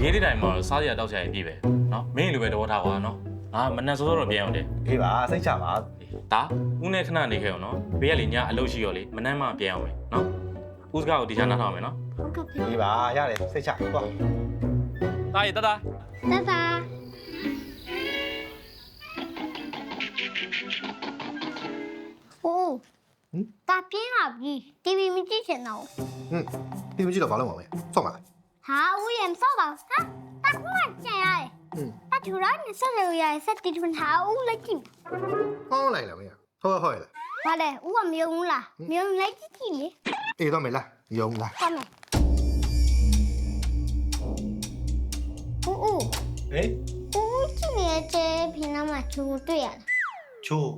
ရေးတဲ့တိုင်မှာစားရတောက်ချင်ပြည့်ပဲနော်မင်းလူပဲတော့ထားပါနော်မနှက်စောတော့ပြန်အောင်တယ် အေးပါစိတ်ချပါ ဒါဦးနဲ့ခဏနေခဲ့အောင်နော်ဘေးကလေညအလုပ်ရှိရောလေမနှမ်းမှပြန်အောင်မယ်နော်ဦးစကားကိုဒီချာနားထောင်မယ်နော် ဟုတ်ကဲ့ အေးပါရတယ်စိတ်ချသွား တာရီတတာ โอ้ตาပြင်းလာပြီ TV မကြည့်ချင်တော့ ဒီမကြည့်တော့ဘာလုပ်မှာလဲစော့ပါ ဟာဦးရင်စော့ပါဟာတာကမှကြံရတယ်တာထူရိုင်းနဲ့ဆက်လို့ရတယ်ဆက်တီထွန်းထားဦးလိုက်ကြည့် ဟောလိုက်လားမင်းဟုတ်ဟုတ်လား ဘာလဲဦးကမယုံဘူးလားမယုံလိုက်ကြည့်ကြည့်လေ အေးတော့မယ်လားယုံလား ကောင်းမယ်ဦး ဟေး ဦးကြည့်နေတဲ့ဖိနာမှာချူတွေ့ရလား ချိုး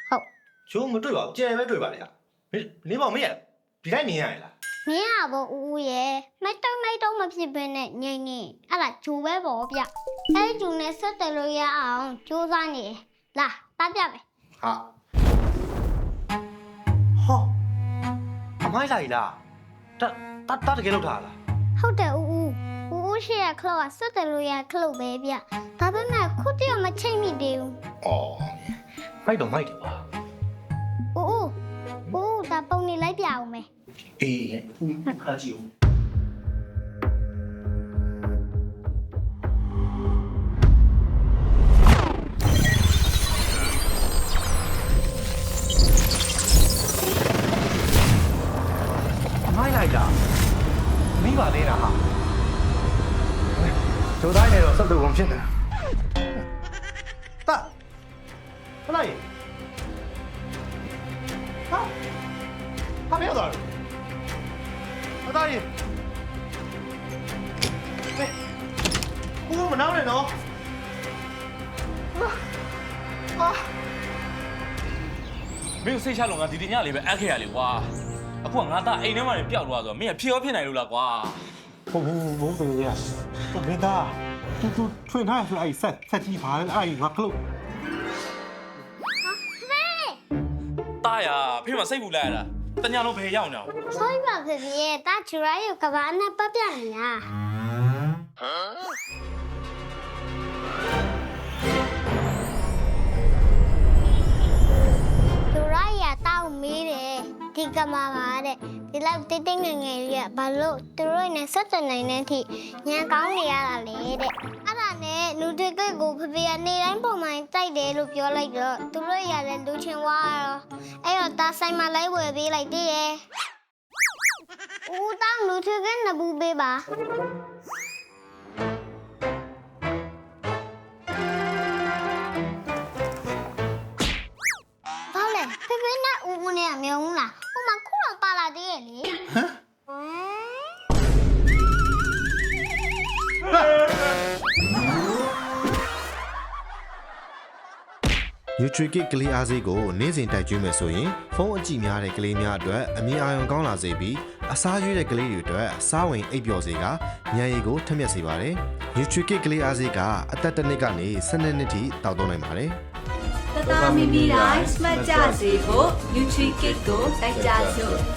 ဟုတ် ချိုးမတွေ့ပါဘူးကြဲပဲတွေ့ပါလေမင်းမောင်မင်းရဒီတိုင်းမြင်ရလား မင်းอ่ะဗောဦးရဲ့မိုက်တော့မဖြစ်ဘဲနဲ့ငိမ့်နေအဲ့ဒါဂျူပဲဗောဗျအဲ့ဂျူနဲ့ဆက်တယ်လို့ရအောင်စူးစမ်းနေလာတားပြမယ် ဟာဟောအမိုင်းလိုက်လားတတကယ်လောက်ထားလား ဟုတ်တယ်ဦးရှိရခလောကဆက်တယ်လို့ရခလုတ်ပဲဗျဒါပေမဲ့ခုတည်းမချိတ်မိသေးဘူး အော်မိုက်တော့မိုက်တယ်ပါ ဦးဒါပုံနေလိုက်ပြအောင်မယ် အေးခါကြည့်ဦးမိုက်လိုက်တာမိပါသေးလားဟာကျိုးတိုင်းနေတော့စက်တူကုန်ဖြစ်နေတာဟလာရေးဟာမရောက်တော့အသားရင်ဦးမနာနဲ့နော်အာ မင်းစိတ်ချလုံးကဒီညလေးပဲအပ်ခဲ့ရလေကွာအခုကငါသားအိမ်ထဲမှာပျောက်သွားဆိုတော့မင်းကဖြစ်ရောဖြစ်နိုင်လို့လားကွာ ဘုံသေးရတော့မင်းသားသူထွင်ထားဆိုအဲ့ဆက်ကြီးပါလေအဲ့ငါကလို့ တာရဖေးမစိတ်ဘူးလိုက်ရတာတညလုံးဘယ်ရောက်နေအောင် ဆိုပါဖေဖေရဲ့တာချူရိုင်းကဘာနဲ့ပတ်ပြနေတာချူရိုင်းရတောက်မေးတယ်ဒီကမာပါတဲ့ဒီလောက်တိတ်တိတ်ငယ်ငယ်လေးကဘာလို့သူတို့နဲ့ဆက်သွယ်နိုင်တဲ့အထိညံကောင်းနေရတာလေတဲ့အဲ့ဒါနဲ့လူတစ်ကိတ်ကိုဖေဖေကနေတိုင်းပုံမှန်တိုက်တယ်လို့ပြောလိုက်တော့သူတို့ရတဲ့လူချင်းဝါတော့အဲ့တော့တာဆိုင်မှာလိုက်ဝယ်ပေးလိုက်သေးတယ်ဦးတောင်းလူတစ်ကိတ်နဘူးပေးပါဘာလဲဖေဖေနဲ့ဦးနဲ့မယုံလားဟိုမှာခုတော့ပါလာသေးရဲ့လေ Nutri-Kit ကလေးအားစေးကိုနေ့စဉ်တိုက်ကျွေးမယ်ဆိုရင်ဖုန်းအကြည့်များတဲ့ကလေးများအတွက်အမြင်အာရုံကောင်းလာစေပြီးအစားရွေးတဲ့ကလေးတွေအတွက်စားဝင်အိပ်ပျော်စေကဉာဏ်ရည်ကိုထက်မြက်စေပါတယ်။ Nutri-Kit ကလေးအားစေးကအသက်တစ်နှစ်ကနေ12နှစ်ထိတောက်သုံးနိုင်ပါတယ်။ တသားမီမီတိုင်းစမတ်ကြစေဖို့ Nutri-Kit ကိုတိုက်ကြစို့